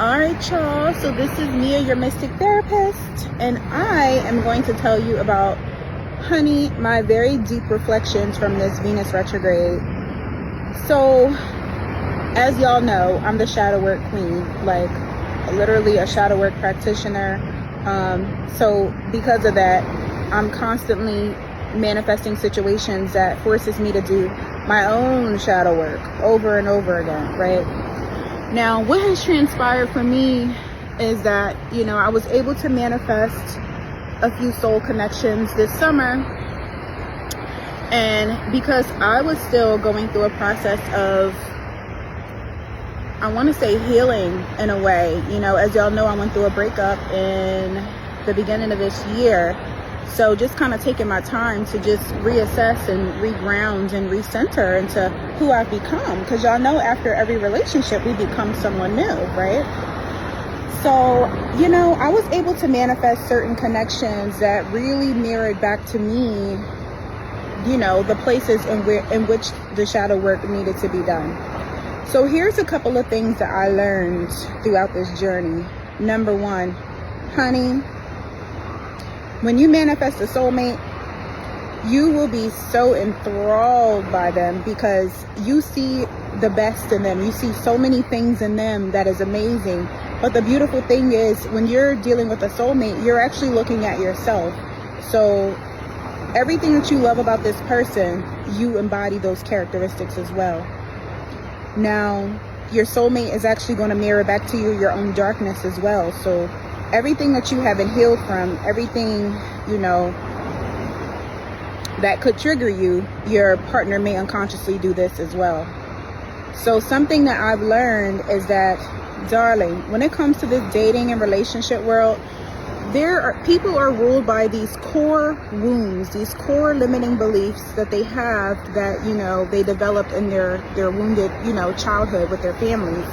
Alright, y'all, so this is Mia, your mystic therapist, and I am going to tell you about, honey, my very deep reflections from this Venus retrograde. So, as y'all know, I'm the shadow work queen, like literally a shadow work practitioner. So because of that, I'm constantly manifesting situations that forces me to do my own shadow work over and over again, right? Now, what has transpired for me is that, I was able to manifest a few soul connections this summer. And because I was still going through a process of, I want to say, healing in a way, as y'all know, I went through a breakup in the beginning of this year. So just kind of taking my time to just reassess and reground and recenter into who I've become. Because y'all know after every relationship, we become someone new, right? So, I was able to manifest certain connections that really mirrored back to me, the places in which the shadow work needed to be done. So here's a couple of things that I learned throughout this journey. Number one, honey, when you manifest a soulmate, you will be so enthralled by them because you see the best in them. You see so many things in them that is amazing. But the beautiful thing is when you're dealing with a soulmate, you're actually looking at yourself. So everything that you love about this person, you embody those characteristics as well. Now, your soulmate is actually going to mirror back to you your own darkness as well. So everything that you haven't healed from, everything, that could trigger you, your partner may unconsciously do this as well. So something that I've learned is that, darling, when it comes to this dating and relationship world, people are ruled by these core wounds, these core limiting beliefs that they have that, they developed in their wounded, childhood with their families.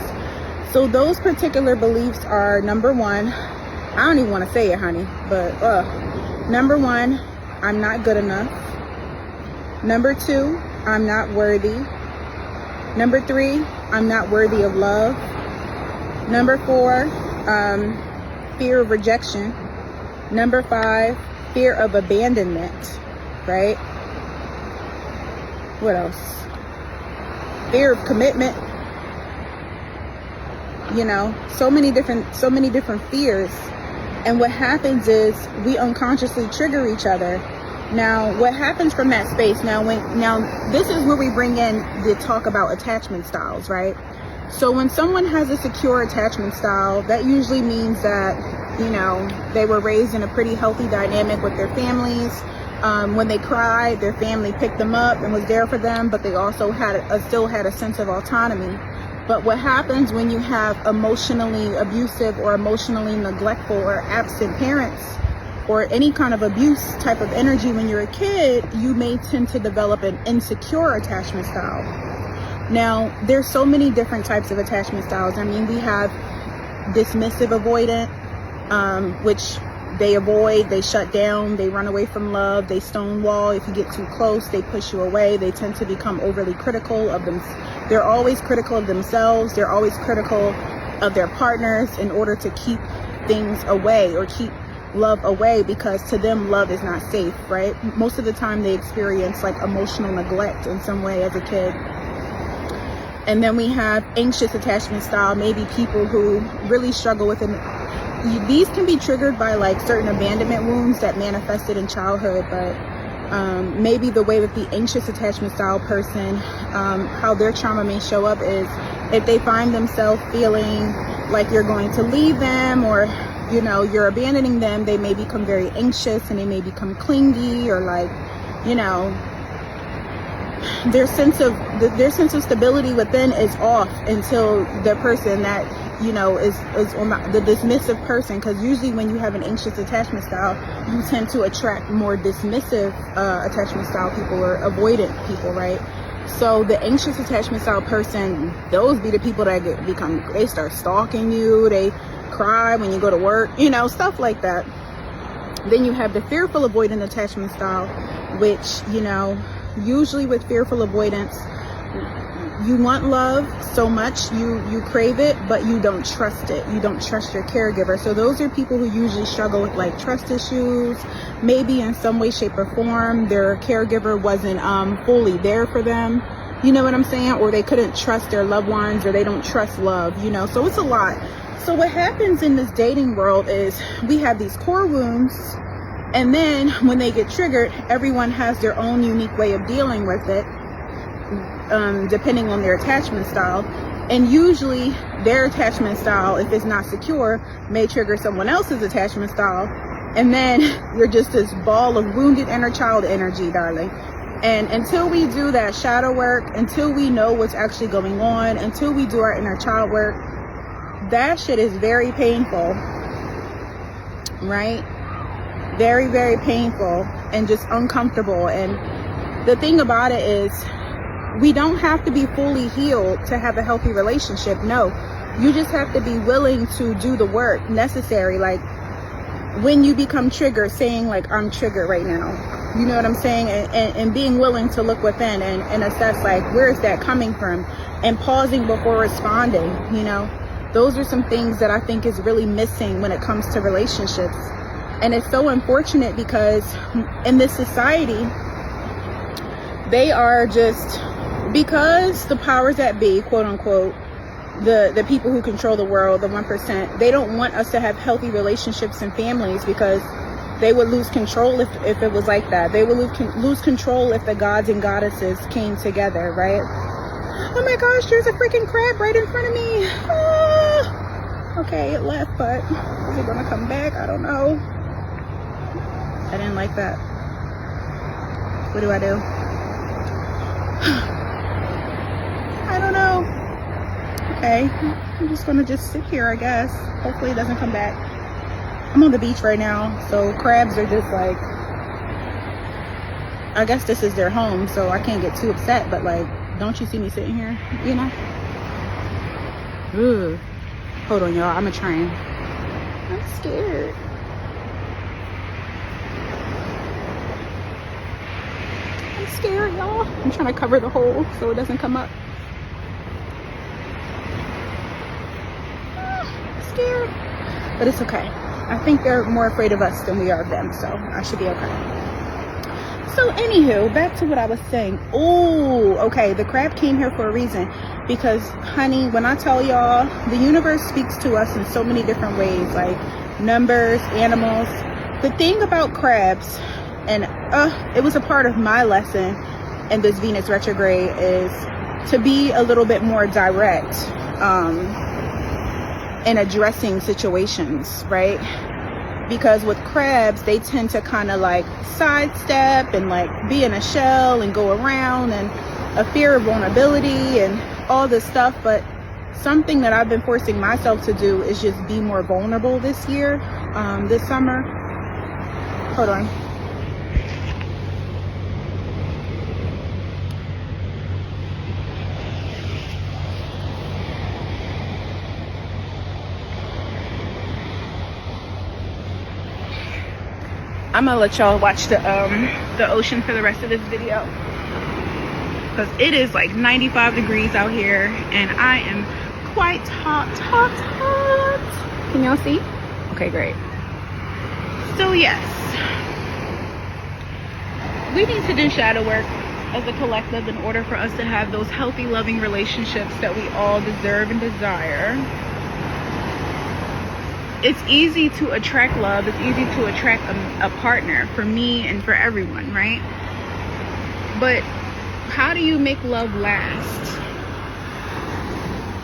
So those particular beliefs are, number one, I don't even want to say it, honey, but number one, I'm not good enough. Number two, I'm not worthy. Number three, I'm not worthy of love. Number four, fear of rejection. Number five, fear of abandonment, right? What else? Fear of commitment. So many different fears. And what happens is we unconsciously trigger each other. Now, what happens from that space? Now, this is where we bring in the talk about attachment styles, right? So when someone has a secure attachment style, that usually means that, they were raised in a pretty healthy dynamic with their families. When they cried, their family picked them up and was there for them, but they also still had a sense of autonomy. But what happens when you have emotionally abusive or emotionally neglectful or absent parents or any kind of abuse type of energy when you're a kid, you may tend to develop an insecure attachment style. Now, there's so many different types of attachment styles. I mean, we have dismissive avoidant, which they avoid, they shut down, they run away from love, they stonewall. If you get too close, they push you away. They tend to become overly critical of them. They're always critical of themselves. They're always critical of their partners in order to keep things away or keep love away, because to them, love is not safe, right? Most of the time they experience like emotional neglect in some way as a kid. And then we have anxious attachment style, maybe people who really struggle with it. These can be triggered by like certain abandonment wounds that manifested in childhood, but maybe the way that the anxious attachment style person, how their trauma may show up is if they find themselves feeling like you're going to leave them or, you're abandoning them, they may become very anxious and they may become clingy or like, their sense of stability within is off until the person that is on the dismissive person, because usually when you have an anxious attachment style, you tend to attract more dismissive attachment style people or avoidant people, right? So the anxious attachment style person, those be the people that they start stalking you, they cry when you go to work, stuff like that. Then you have the fearful avoidant attachment style, which, usually with fearful avoidance, you want love so much, you crave it, but you don't trust it. You don't trust your caregiver. So those are people who usually struggle with like trust issues. Maybe in some way, shape, or form their caregiver wasn't fully there for them. You know what I'm saying? Or they couldn't trust their loved ones, or they don't trust love, you know. So it's a lot. So what happens in this dating world is we have these core wounds, and then when they get triggered, everyone has their own unique way of dealing with it, depending on their attachment style. And usually their attachment style, if it's not secure, may trigger someone else's attachment style. And then you're just this ball of wounded inner child energy, darling. And until we do that shadow work, until we know what's actually going on, until we do our inner child work, that shit is very painful, right? Very, very painful and just uncomfortable. And the thing about it is, we don't have to be fully healed to have a healthy relationship. No, you just have to be willing to do the work necessary. Like when you become triggered, saying like, I'm triggered right now. You know what I'm saying? And being willing to look within and assess like, where is that coming from? And pausing before responding, you know? Those are some things that I think is really missing when it comes to relationships. And it's so unfortunate because in this society, they are just, because the powers that be, quote unquote, the people who control the world, the 1%, they don't want us to have healthy relationships and families, because they would lose control if it was like that. They would lose control if the gods and goddesses came together, right? Oh my gosh, there's a freaking crab right in front of me. Ah. Okay, it left, but is it gonna come back? I don't know. I didn't like that. What do I do? I don't know. Okay, I'm just gonna sit here, I guess. Hopefully it doesn't come back. I'm on the beach right now, so crabs are just like, I guess this is their home, so I can't get too upset, but like, don't you see me sitting here, you know? Ugh. Hold on, y'all, I'm a train. I'm scared. I'm scared, y'all. I'm trying to cover the hole so it doesn't come up. I'm scared. But it's okay. I think they're more afraid of us than we are of them, so I should be okay. So anywho, back to what I was saying. Oh, okay, the crab came here for a reason, because honey, when I tell y'all, the universe speaks to us in so many different ways, like numbers, animals. The thing about crabs, and it was a part of my lesson in this Venus retrograde, is to be a little bit more direct in addressing situations, right? Because with crabs, they tend to kind of like sidestep and like be in a shell and go around, and a fear of vulnerability and all this stuff. But something that I've been forcing myself to do is just be more vulnerable this year, this summer. Hold on. I'm gonna let y'all watch the ocean for the rest of this video, because it is like 95 degrees out here and I am quite hot. Can y'all see? Okay, great. So yes, we need to do shadow work as a collective in order for us to have those healthy, loving relationships that we all deserve and desire. It's easy to attract love. It's easy to attract a partner, for me and for everyone, right? But how do you make love last?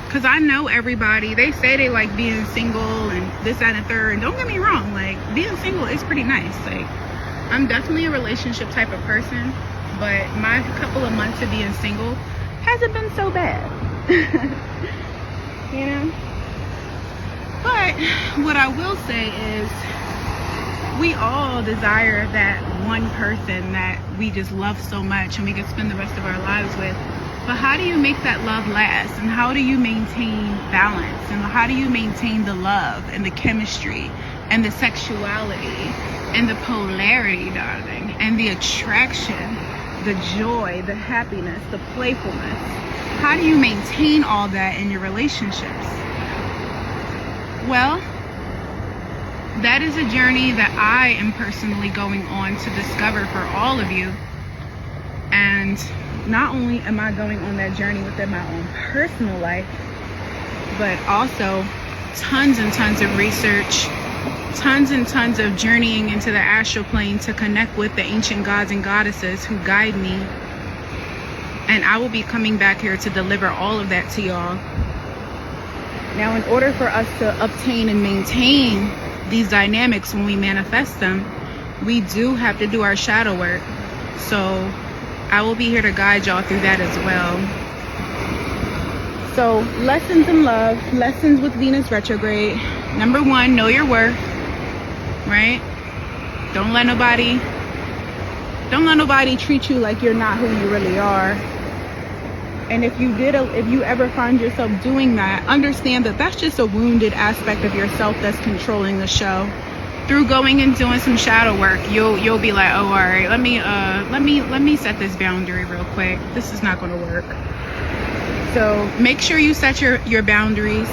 Because I know everybody, they say they like being single and this, that, and the third. And don't get me wrong, like being single is pretty nice. Like I'm definitely a relationship type of person, but my couple of months of being single hasn't been so bad. You know? But what I will say is, we all desire that one person that we just love so much and we can spend the rest of our lives with. But how do you make that love last? And how do you maintain balance? And how do you maintain the love and the chemistry and the sexuality and the polarity, darling, and the attraction the joy, the happiness, the playfulness? How do you maintain all that in your relationships? Well, that is a journey that I am personally going on to discover for all of you. And not only am I going on that journey within my own personal life, but also tons and tons of research, tons and tons of journeying into the astral plane to connect with the ancient gods and goddesses who guide me. And I will be coming back here to deliver all of that to y'all. Now, in order for us to obtain and maintain these dynamics when we manifest them, we do have to do our shadow work. So I will be here to guide y'all through that as well. So lessons in love, lessons with Venus retrograde. Number one, know your worth, right? Don't let nobody treat you like you're not who you really are. And if you ever find yourself doing that, understand that that's just a wounded aspect of yourself that's controlling the show. Through going and doing some shadow work, you'll be like, oh, all right, let me set this boundary real quick. This is not going to work. So make sure you set your boundaries.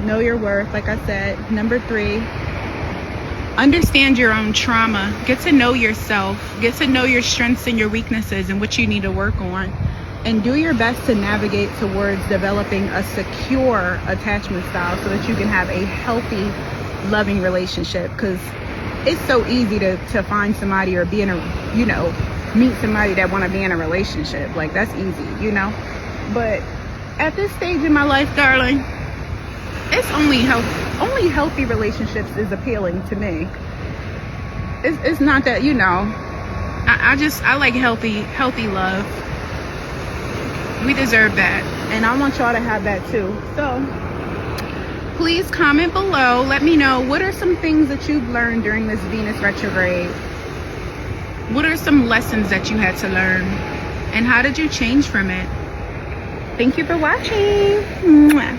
Know your worth, like I said. Number 3, understand your own trauma. Get to know yourself. Get to know your strengths and your weaknesses and what you need to work on. And do your best to navigate towards developing a secure attachment style so that you can have a healthy, loving relationship. Because it's so easy to find somebody or be in a, meet somebody that want to be in a relationship. Like, that's easy, But at this stage in my life, darling, it's only healthy relationships is appealing to me. It's not that, I like healthy love. We deserve that, and I want y'all to have that too. So please comment below. Let me know, what are some things that you've learned during this Venus retrograde? What are some lessons that you had to learn, and how did you change from it? Thank you for watching. Mwah.